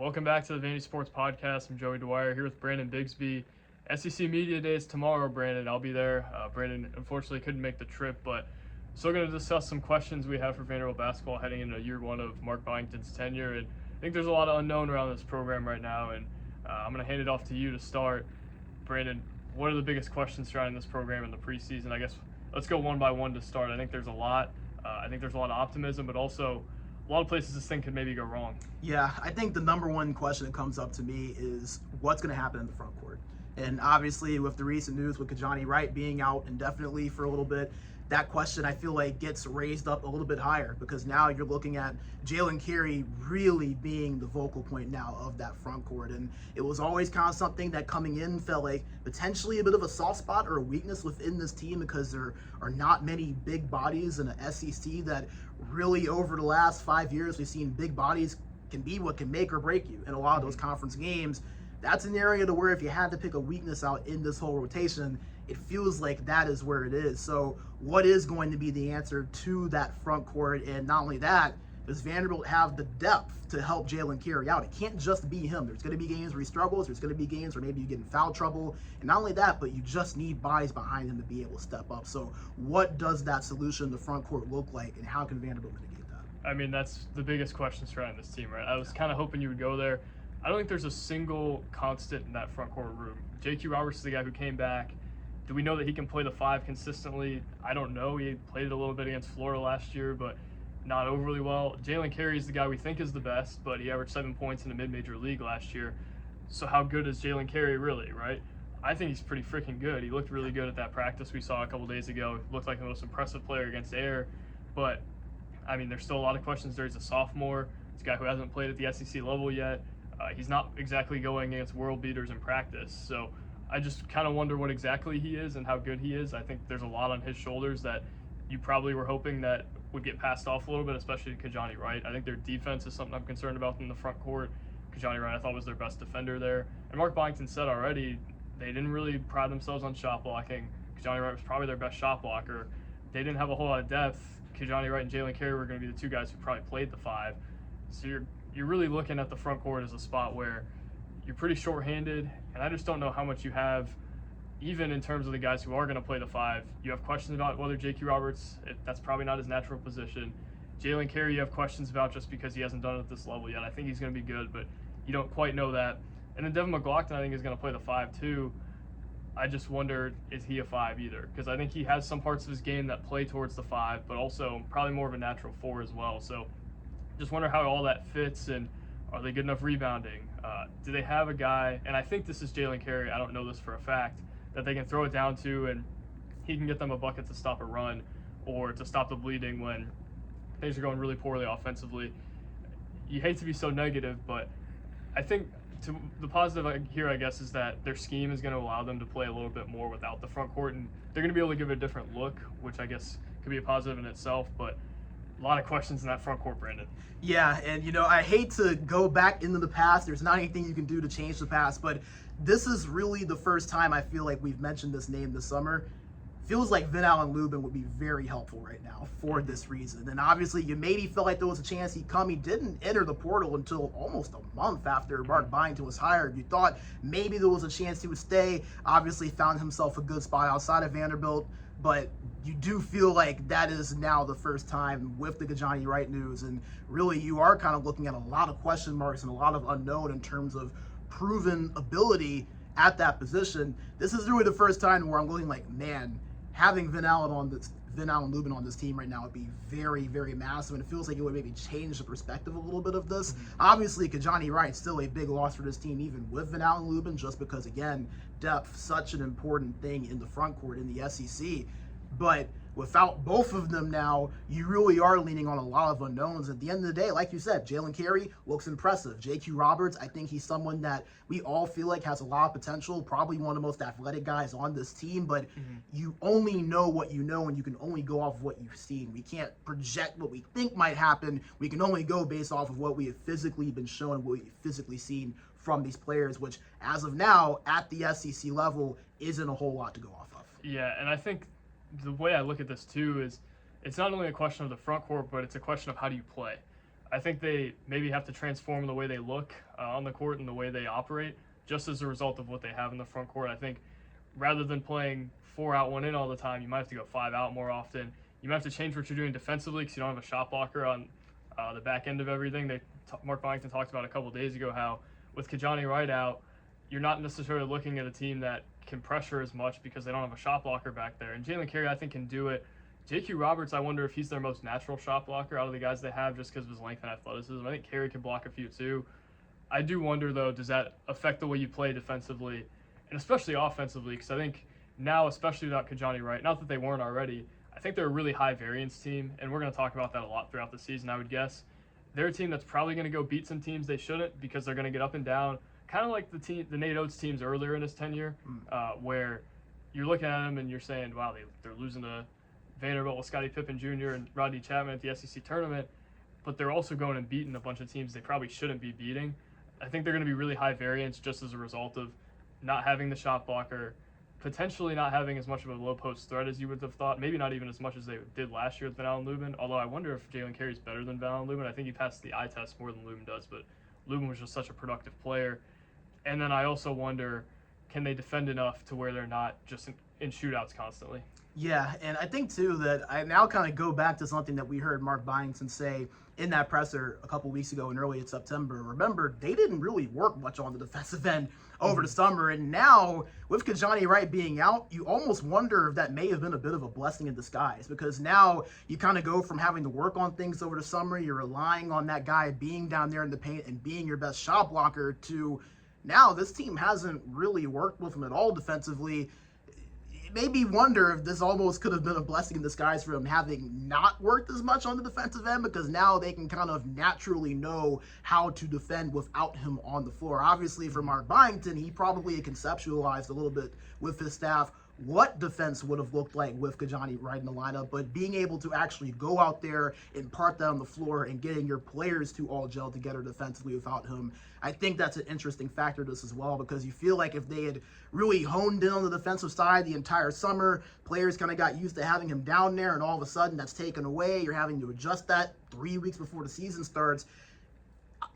Welcome back to the Vandy Sports Podcast. I'm Joey Dwyer here with Brandon Bigsby. SEC Media Day is tomorrow, Brandon. I'll be there. Brandon unfortunately couldn't make the trip, but still going to discuss some questions we have for Vanderbilt basketball heading into year one of Mark Byington's tenure. And I think there's a lot of unknown around this program right now, and I'm going to hand it off to you to start. Brandon, what are the biggest questions surrounding this program in the preseason? I guess let's go one by one to start. I think there's a lot. I think there's a lot of optimism, but also a lot of places this thing could maybe go wrong. Yeah, I think the number one question that comes up to me is what's going to happen in the front court. And obviously with the recent news with Kijani Wright being out indefinitely for a little bit, that question I feel like gets raised up a little bit higher because now you're looking at Jalen Carey really being the focal point now of that front court. And it was always kind of something that coming in felt like potentially a bit of a soft spot or a weakness within this team because there are not many big bodies in the SEC that really over the last 5 years we've seen big bodies can be what can make or break you in a lot of those conference games. That's an area to where if you had to pick a weakness out in this whole rotation, it feels like that is where it is. So what is going to be the answer to that front court? And not only that, does Vanderbilt have the depth to help Jalen Carey out? It can't just be him. There's going to be games where he struggles. There's going to be games where maybe you get in foul trouble. And not only that, but you just need bodies behind him to be able to step up. So what does that solution in the front court look like, and how can Vanderbilt mitigate that? I mean, that's the biggest question surrounding this team, right? I was kind of hoping you would go there. I don't think there's a single constant in that front court room. J.Q. Roberts is the guy who came back. Do we know that he can play the 5 consistently? I don't know. He played it a little bit against Florida last year, but not overly well. Jalen Carey is the guy we think is the best, but he averaged 7 points in a mid-major league last year. So how good is Jalen Carey really, right? I think he's pretty freaking good. He looked really good at that practice we saw a couple days ago. He looked like the most impressive player against Air. But, I mean, there's still a lot of questions there. He's a sophomore. He's a guy who hasn't played at the SEC level yet. He's not exactly going against world beaters in practice. So I just kind of wonder what exactly he is and how good he is. I think there's a lot on his shoulders that you probably were hoping that would get passed off a little bit, especially to Kijani Wright. I think their defense is something I'm concerned about in the front court. Kijani Wright, I thought, was their best defender there. And Mark Byington said already they didn't really pride themselves on shot blocking. Kijani Wright was probably their best shot blocker. They didn't have a whole lot of depth. Kijani Wright and Jalen Carey were going to be the two guys who probably played the 5. So you're really looking at the front court as a spot where you're pretty shorthanded, and I just don't know how much you have, even in terms of the guys who are going to play the 5. You have questions about whether J.Q. Roberts, that's probably not his natural position. Jalen Carey, you have questions about just because he hasn't done it at this level yet. I think he's going to be good, but you don't quite know that. And then Devin McLaughlin, I think, is going to play the 5 too. I just wonder, is he a 5 either? Because I think he has some parts of his game that play towards the 5, but also probably more of a natural 4 as well. So just wonder how all that fits, and are they good enough rebounding? Do they have a guy, and I think this is Jalen Carey, I don't know this for a fact, that they can throw it down to and he can get them a bucket to stop a run or to stop the bleeding when things are going really poorly offensively. You hate to be so negative, but I think the positive here, I guess, is that their scheme is going to allow them to play a little bit more without the front court, and they're going to be able to give it a different look, which I guess could be a positive in itself, but a lot of questions in that front court, Brandon. Yeah, and I hate to go back into the past. There's not anything you can do to change the past, but this is really the first time I feel like we've mentioned this name this summer. Feels like Allen Luben would be very helpful right now for this reason. And obviously, you maybe felt like there was a chance he'd come. He didn't enter the portal until almost a month after Mark Byington was hired. You thought maybe there was a chance he would stay. Obviously, found himself a good spot outside of Vanderbilt. But you do feel like that is now the first time with the Kijani Wright news. And really, you are kind of looking at a lot of question marks and a lot of unknown in terms of proven ability at that position. This is really the first time where I'm looking like, man, having Allen Luben on this team right now would be very, very massive, and it feels like it would maybe change the perspective a little bit of this. Obviously, Kijani Wright's still a big loss for this team, even with Allen Luben, just because, again, depth, such an important thing in the front court in the SEC. But without both of them now, you really are leaning on a lot of unknowns. At the end of the day, like you said, Jalen Carey looks impressive. J.Q. Roberts, I think he's someone that we all feel like has a lot of potential, probably one of the most athletic guys on this team, but you only know what you know, and you can only go off of what you've seen. We can't project what we think might happen. We can only go based off of what we have physically been shown and what we've physically seen from these players, which as of now, at the SEC level, isn't a whole lot to go off of. Yeah, and I think the way I look at this too is it's not only a question of the front court, but it's a question of how do you play. I think they maybe have to transform the way they look on the court and the way they operate just as a result of what they have in the front court. I think rather than playing 4 out, 1 in all the time, you might have to go 5 out more often. You might have to change what you're doing defensively because you don't have a shot blocker on the back end of everything. Mark Byington talked about a couple days ago how with Kajani Wright out, you're not necessarily looking at a team that can pressure as much because they don't have a shot blocker back there. And Jalen Carey, I think, can do it. JQ Roberts, I wonder if he's their most natural shot blocker out of the guys they have just because of his length and athleticism. I think Carey can block a few too. I do wonder, though, does that affect the way you play defensively and especially offensively? Because I think now, especially without Kajani Wright, not that they weren't already, I think they're a really high variance team, and we're going to talk about that a lot throughout the season, I would guess. They're a team that's probably going to go beat some teams they shouldn't because they're going to get up and down, kind of like the Nate Oates teams earlier in his tenure, where you're looking at them and you're saying, wow, they're losing to Vanderbilt with Scottie Pippen Jr. and Rodney Chapman at the SEC tournament, but they're also going and beating a bunch of teams they probably shouldn't be beating. I think they're going to be really high variance just as a result of not having the shot blocker, potentially not having as much of a low post threat as you would have thought, maybe not even as much as they did last year with Allen Luben, although I wonder if Jalen Carey's better than Allen Luben. I think he passed the eye test more than Luben does, but Luben was just such a productive player. And then I also wonder, can they defend enough to where they're not just in shootouts constantly? Yeah, and I think, too, that I now kind of go back to something that we heard Mark Byington say in that presser a couple weeks ago in early September. Remember, they didn't really work much on the defensive end over the summer, and now with Kajani Wright being out, you almost wonder if that may have been a bit of a blessing in disguise, because now you kind of go from having to work on things over the summer, you're relying on that guy being down there in the paint and being your best shot blocker, to now this team hasn't really worked with him at all defensively. It made me wonder if this almost could have been a blessing in disguise for him having not worked as much on the defensive end, because now they can kind of naturally know how to defend without him on the floor. Obviously, for Mark Byington, he probably conceptualized a little bit with his staff what defense would have looked like with Kajani Wright in the lineup, but being able to actually go out there, impart that on the floor, and getting your players to all gel together defensively without him, I think that's an interesting factor to this as well, because you feel like if they had really honed in on the defensive side the entire summer, players kind of got used to having him down there, and all of a sudden that's taken away. You're having to adjust that 3 weeks before the season starts.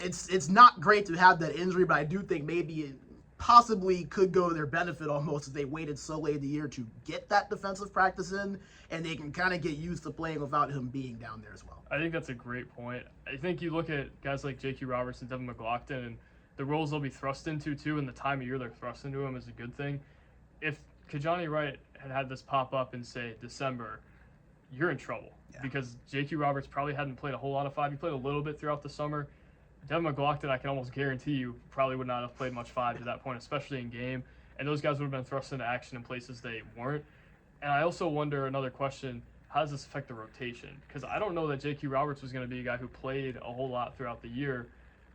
It's not great to have that injury, but I do think maybe it possibly could go to their benefit almost if they waited so late in the year to get that defensive practice in, and they can kind of get used to playing without him being down there as well. I think that's a great point. I think you look at guys like J.Q. Roberts and Devin McLaughlin and the roles they'll be thrust into too, and the time of year they're thrust into them is a good thing. If Kajani Wright had this pop up in, say, December, you're in trouble because J.Q. Roberts probably hadn't played a whole lot of 5. He played a little bit throughout the summer. Devin McLaughlin, I can almost guarantee you, probably would not have played much 5 to that point, especially in game. And those guys would have been thrust into action in places they weren't. And I also wonder, another question, how does this affect the rotation? Because I don't know that J.Q. Roberts was going to be a guy who played a whole lot throughout the year.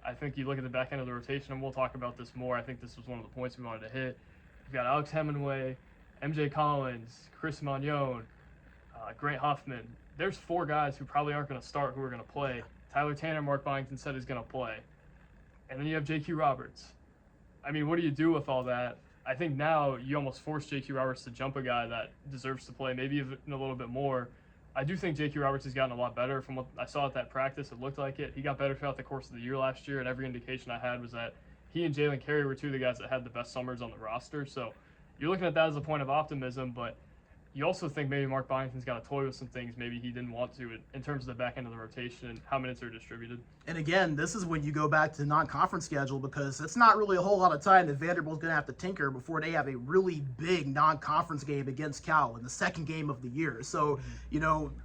I think you look at the back end of the rotation, and we'll talk about this more. I think this was one of the points we wanted to hit. You've got Alex Hemingway, MJ Collins, Chris Magnon, Grant Huffman. There's 4 guys who probably aren't going to start who are going to play. Tyler Tanner, Mark Byington said, is going to play. And then you have J.Q. Roberts. I mean, what do you do with all that? I think now you almost force J.Q. Roberts to jump a guy that deserves to play, maybe even a little bit more. I do think J.Q. Roberts has gotten a lot better. From what I saw at that practice, it looked like it. He got better throughout the course of the year last year, and every indication I had was that he and Jalen Carey were 2 of the guys that had the best summers on the roster. So you're looking at that as a point of optimism, but you also think maybe Mark Byington's got to toy with some things maybe he didn't want to in terms of the back end of the rotation and how minutes are distributed. And again, this is when you go back to the non-conference schedule, because it's not really a whole lot of time that Vanderbilt's going to have to tinker before they have a really big non-conference game against Cal in the second game of the year. So,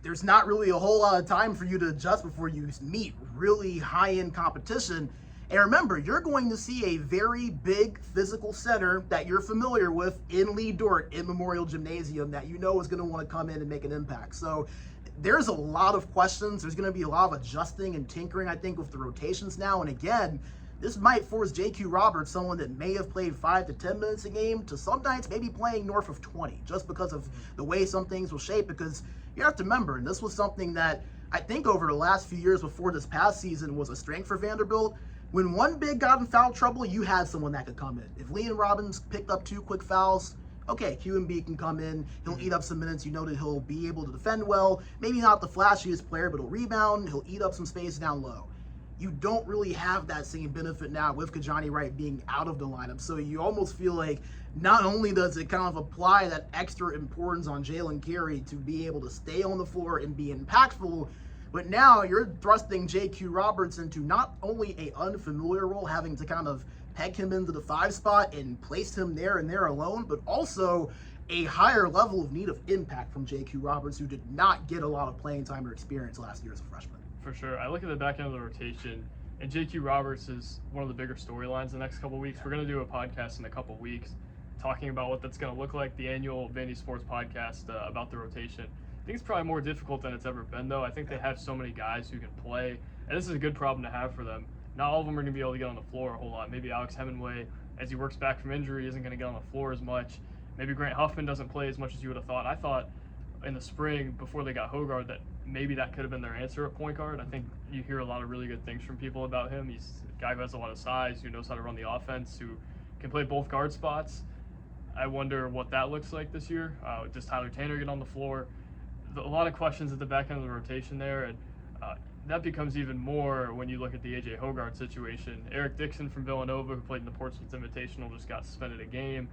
there's not really a whole lot of time for you to adjust before you meet really high-end competition. And remember, you're going to see a very big physical center that you're familiar with in Lee Dort in Memorial Gymnasium that is going to want to come in and make an impact. So there's a lot of questions. There's going to be a lot of adjusting and tinkering, I think, with the rotations now. And again, this might force J.Q. Roberts, someone that may have played 5 to 10 minutes a game, to sometimes maybe playing north of 20, just because of the way some things will shape. Because you have to remember, and this was something that I think over the last few years before this past season was a strength for Vanderbilt. When one big got in foul trouble, you had someone that could come in. If Leon Robbins picked up 2 quick fouls, okay, QMB can come in. He'll eat up some minutes. You know that he'll be able to defend well. Maybe not the flashiest player, but he'll rebound. He'll eat up some space down low. you don't really have that same benefit now with Kajani Wright being out of the lineup. So you almost feel like not only does it kind of apply that extra importance on Jalen Carey to be able to stay on the floor and be impactful, but now you're thrusting J.Q. Roberts into not only a unfamiliar role, having to kind of peg him into the 5 spot and place him there and there alone, but also a higher level of need of impact from J.Q. Roberts, who did not get a lot of playing time or experience last year as a freshman. For sure. I look at the back end of the rotation, and J.Q. Roberts is one of the bigger storylines the next couple weeks. We're going to do a podcast in a couple weeks talking about what that's going to look like, the annual Vandy Sports podcast about the rotation. I think it's probably more difficult than it's ever been, though. I think they have so many guys who can play, and this is a good problem to have for them. Not all of them are going to be able to get on the floor a whole lot. Maybe Alex Hemingway, as he works back from injury, isn't going to get on the floor as much. Maybe Grant Huffman doesn't play as much as you would have thought. I thought in the spring, before they got Hogarth, that maybe that could have been their answer at point guard. I think you hear a lot of really good things from people about him. He's a guy who has a lot of size, who knows how to run the offense, who can play both guard spots. I wonder what that looks like this year. Does Tyler Tanner get on the floor? A lot of questions at the back end of the rotation there, and that becomes even more when you look at the A.J. Hogarth situation. Eric Dixon from Villanova, who played in the Portsmouth Invitational, just got suspended a game.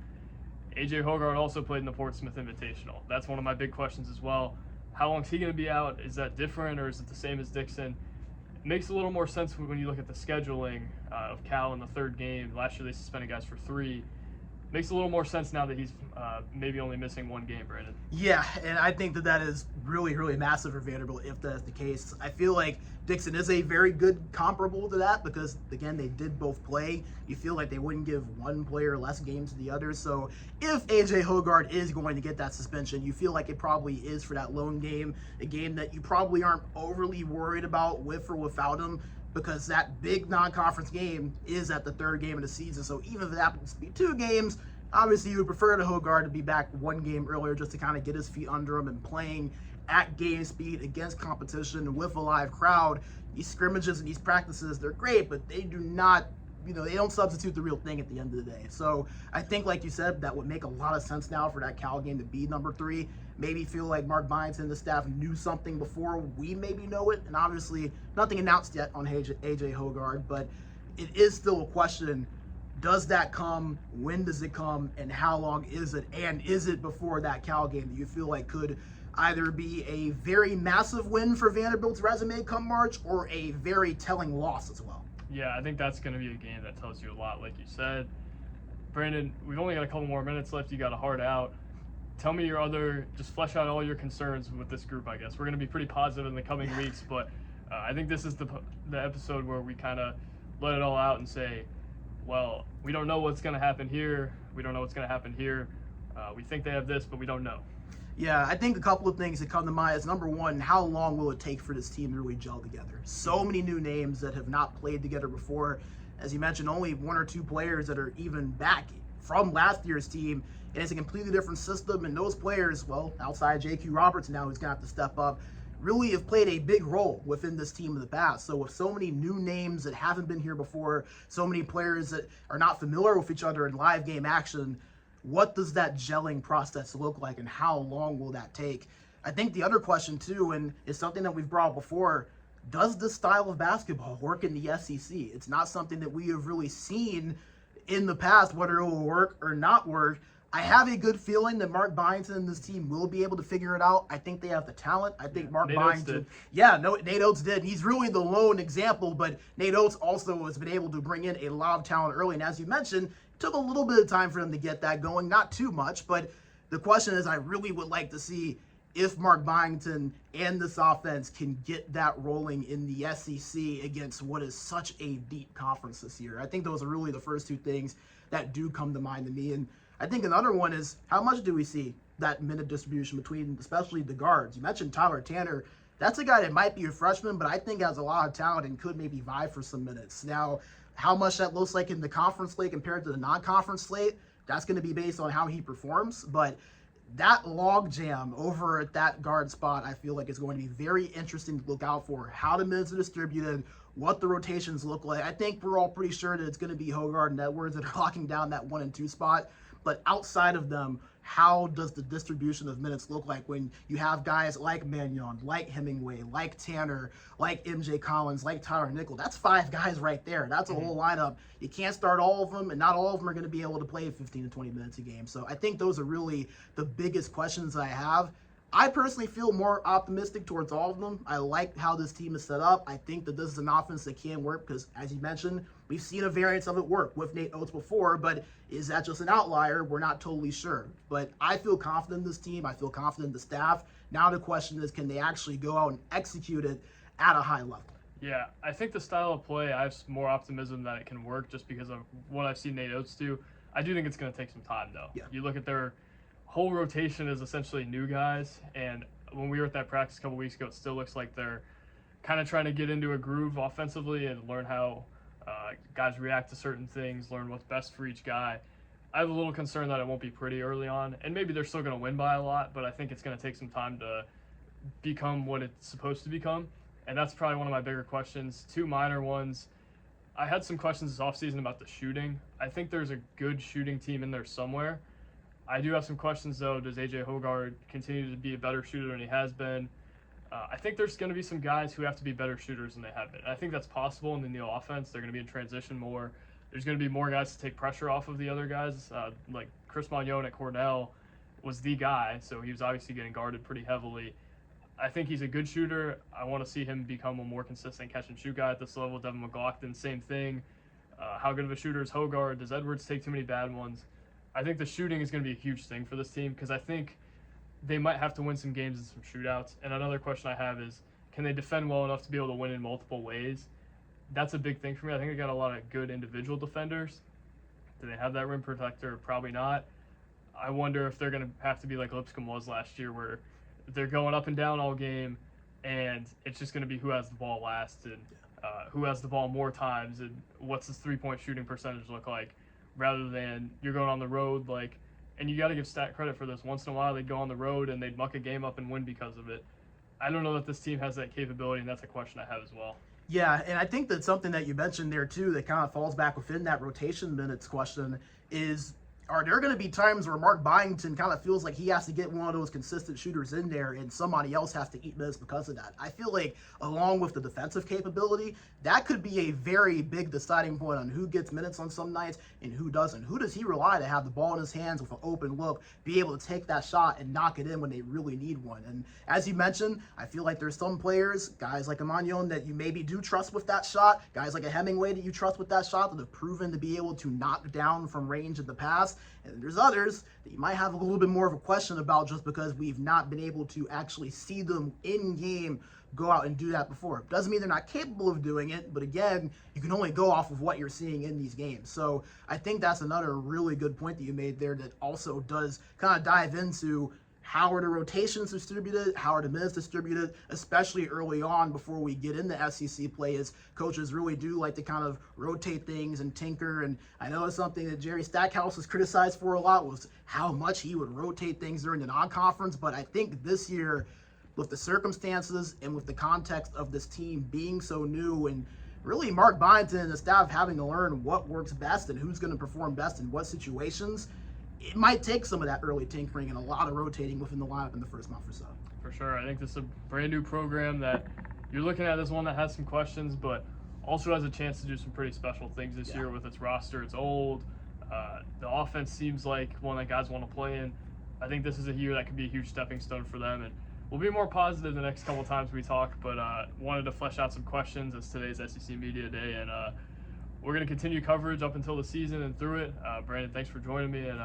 A.J. Hogarth also played in the Portsmouth Invitational. That's one of my big questions as well. How long is he going to be out? Is that different, or is it the same as Dixon? It makes a little more sense when you look at the scheduling of Cal in the 3rd game. Last year they suspended guys for 3. Makes a little more sense now that he's maybe only missing 1 game, Brandon. Yeah, and I think that is really, really massive for Vanderbilt if that's the case. I feel like Dixon is a very good comparable to that because, again, they did both play. You feel like they wouldn't give one player less games to the other. So if A.J. Hogarth is going to get that suspension, you feel like it probably is for that lone game, a game that you probably aren't overly worried about with or without him, because that big non-conference game is at the 3rd game of the season. So even if it happens to be 2 games, obviously you would prefer to Hogarth to be back 1 game earlier just to kind of get his feet under him and playing at game speed against competition with a live crowd. These scrimmages and these practices, they're great, but they do not, they don't substitute the real thing at the end of the day. So I think, like you said, that would make a lot of sense now for that Cal game to be number 3. Maybe feel like Mark Byington and the staff knew something before we maybe know it. And obviously nothing announced yet on A.J. Hogarth, but it is still a question. Does that come? When does it come? And how long is it? And is it before that Cal game that you feel like could either be a very massive win for Vanderbilt's resume come March or a very telling loss as well? Yeah, I think that's going to be a game that tells you a lot, like you said. Brandon, we've only got a couple more minutes left. You got a hard out. Tell me just flesh out all your concerns with this group, I guess. We're going to be pretty positive in the coming weeks, but I think this is the episode where we kind of let it all out and say, well, we don't know what's going to happen here. We don't know what's going to happen here. We think they have this, but we don't know. Yeah, I think a couple of things that come to mind is, number one, how long will it take for this team to really gel together? So many new names that have not played together before. As you mentioned, only 1 or 2 players that are even back from last year's team, and it's a completely different system, and those players, well, outside J.Q. Roberts now, who's going to have to step up, really have played a big role within this team in the past. So with so many new names that haven't been here before, so many players that are not familiar with each other in live game action, what does that gelling process look like, and how long will that take? I think the other question too, and it's something that we've brought up before, does this style of basketball work in the SEC? It's not something that we have really seen in the past, whether it will work or not work. I have a good feeling that Mark Byington and this team will be able to figure it out. I think they have the talent. I think Mark Byington. Nate Oates did. He's really the lone example, but Nate Oates also has been able to bring in a lot of talent early. And as you mentioned, it took a little bit of time for them to get that going. Not too much, but the question is, I really would like to see if Mark Byington and this offense can get that rolling in the SEC against what is such a deep conference this year. I think those are really the first 2 things that do come to mind to me. And I think another one is, how much do we see that minute distribution between especially the guards? You mentioned Tyler Tanner. That's a guy that might be a freshman, but I think has a lot of talent and could maybe vie for some minutes. Now, how much that looks like in the conference slate compared to the non-conference slate, that's going to be based on how he performs. But that log jam over at that guard spot, I feel like is going to be very interesting to look out for. How the minutes are distributed, what the rotations look like. I think we're all pretty sure that it's going to be Hogarth and Edwards that are locking down that 1 and 2 spot. But outside of them, how does the distribution of minutes look like when you have guys like Mannion, like Hemingway, like Tanner, like MJ Collins, like Tyler Nickel? That's 5 guys right there. That's a whole lineup. You can't start all of them, and not all of them are going to be able to play 15 to 20 minutes a game. So I think those are really the biggest questions I have. I personally feel more optimistic towards all of them. I like how this team is set up. I think that this is an offense that can work because, as you mentioned, we've seen a variance of it work with Nate Oates before, but is that just an outlier? We're not totally sure. But I feel confident in this team. I feel confident in the staff. Now the question is, can they actually go out and execute it at a high level? Yeah, I think the style of play, I have more optimism that it can work just because of what I've seen Nate Oates do. I do think it's going to take some time, though. Yeah. You look at their whole rotation is essentially new guys, and when we were at that practice a couple weeks ago, it still looks like they're kind of trying to get into a groove offensively and learn how guys react to certain things, learn what's best for each guy. I have a little concern that it won't be pretty early on, and maybe they're still going to win by a lot, but I think it's going to take some time to become what it's supposed to become, and that's probably one of my bigger questions. 2 minor ones. I had some questions this offseason about the shooting. I think there's a good shooting team in there somewhere. I do have some questions, though. Does A.J. Hoggard continue to be a better shooter than he has been? I think there's going to be some guys who have to be better shooters than they have been. I think that's possible in the new offense. They're going to be in transition more. There's going to be more guys to take pressure off of the other guys. Like Chris Magnon at Cornell was the guy, so he was obviously getting guarded pretty heavily. I think he's a good shooter. I want to see him become a more consistent catch-and-shoot guy at this level. Devin McLaughlin, same thing. How good of a shooter is Hoggard? Does Edwards take too many bad ones? I think the shooting is going to be a huge thing for this team because I think they might have to win some games in some shootouts. And another question I have is, can they defend well enough to be able to win in multiple ways? That's a big thing for me. I think they got a lot of good individual defenders. Do they have that rim protector? Probably not. I wonder if they're going to have to be like Lipscomb was last year, where they're going up and down all game, and it's just going to be who has the ball last and who has the ball more times and what's his three-point shooting percentage look like, rather than you're going on the road, and you got to give stat credit for this. Once in a while, they'd go on the road and they'd muck a game up and win because of it. I don't know that this team has that capability, and that's a question I have as well. Yeah, and I think that something that you mentioned there, too, that kind of falls back within that rotation minutes question is, are there going to be times where Mark Byington kind of feels like he has to get one of those consistent shooters in there and somebody else has to eat minutes because of that? I feel like along with the defensive capability, that could be a very big deciding point on who gets minutes on some nights and who doesn't. Who does he rely to have the ball in his hands with an open look, be able to take that shot and knock it in when they really need one? And as you mentioned, I feel like there's some players, guys like a Magnon, that you maybe do trust with that shot, guys like a Hemingway that you trust with that shot that have proven to be able to knock down from range in the past. And there's others that you might have a little bit more of a question about just because we've not been able to actually see them in game go out and do that before. Doesn't mean they're not capable of doing it, but again, you can only go off of what you're seeing in these games. So I think that's another really good point that you made there that also does kind of dive into how are the rotations distributed, how are the minutes distributed, especially early on before we get into SEC play, as coaches really do like to kind of rotate things and tinker. And I know it's something that Jerry Stackhouse was criticized for a lot, was how much he would rotate things during the non-conference. But I think this year, with the circumstances and with the context of this team being so new, and really Mark Byington and the staff having to learn what works best and who's going to perform best in what situations, it might take some of that early tinkering and a lot of rotating within the lineup in the first month or so. For sure. I think this is a brand new program that you're looking at as one that has some questions, but also has a chance to do some pretty special things this year with its roster. It's old. The offense seems like one that guys want to play in. I think this is a year that could be a huge stepping stone for them, and we'll be more positive the next couple times we talk, but wanted to flesh out some questions as today's SEC Media Day, and we're going to continue coverage up until the season and through it. Brandon, thanks for joining me, and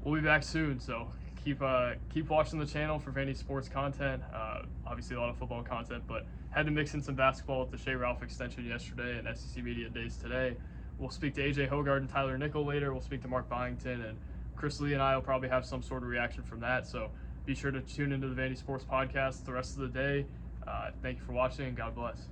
we'll be back soon. So keep watching the channel for Vandy sports content. Obviously a lot of football content, but had to mix in some basketball with the Shea Ralph extension yesterday and SEC Media Days today. We'll speak to A.J. Hoggard and Tyler Nickel later. We'll speak to Mark Byington, and Chris Lee and I will probably have some sort of reaction from that. So be sure to tune into the Vandy Sports Podcast the rest of the day. Thank you for watching, and God bless.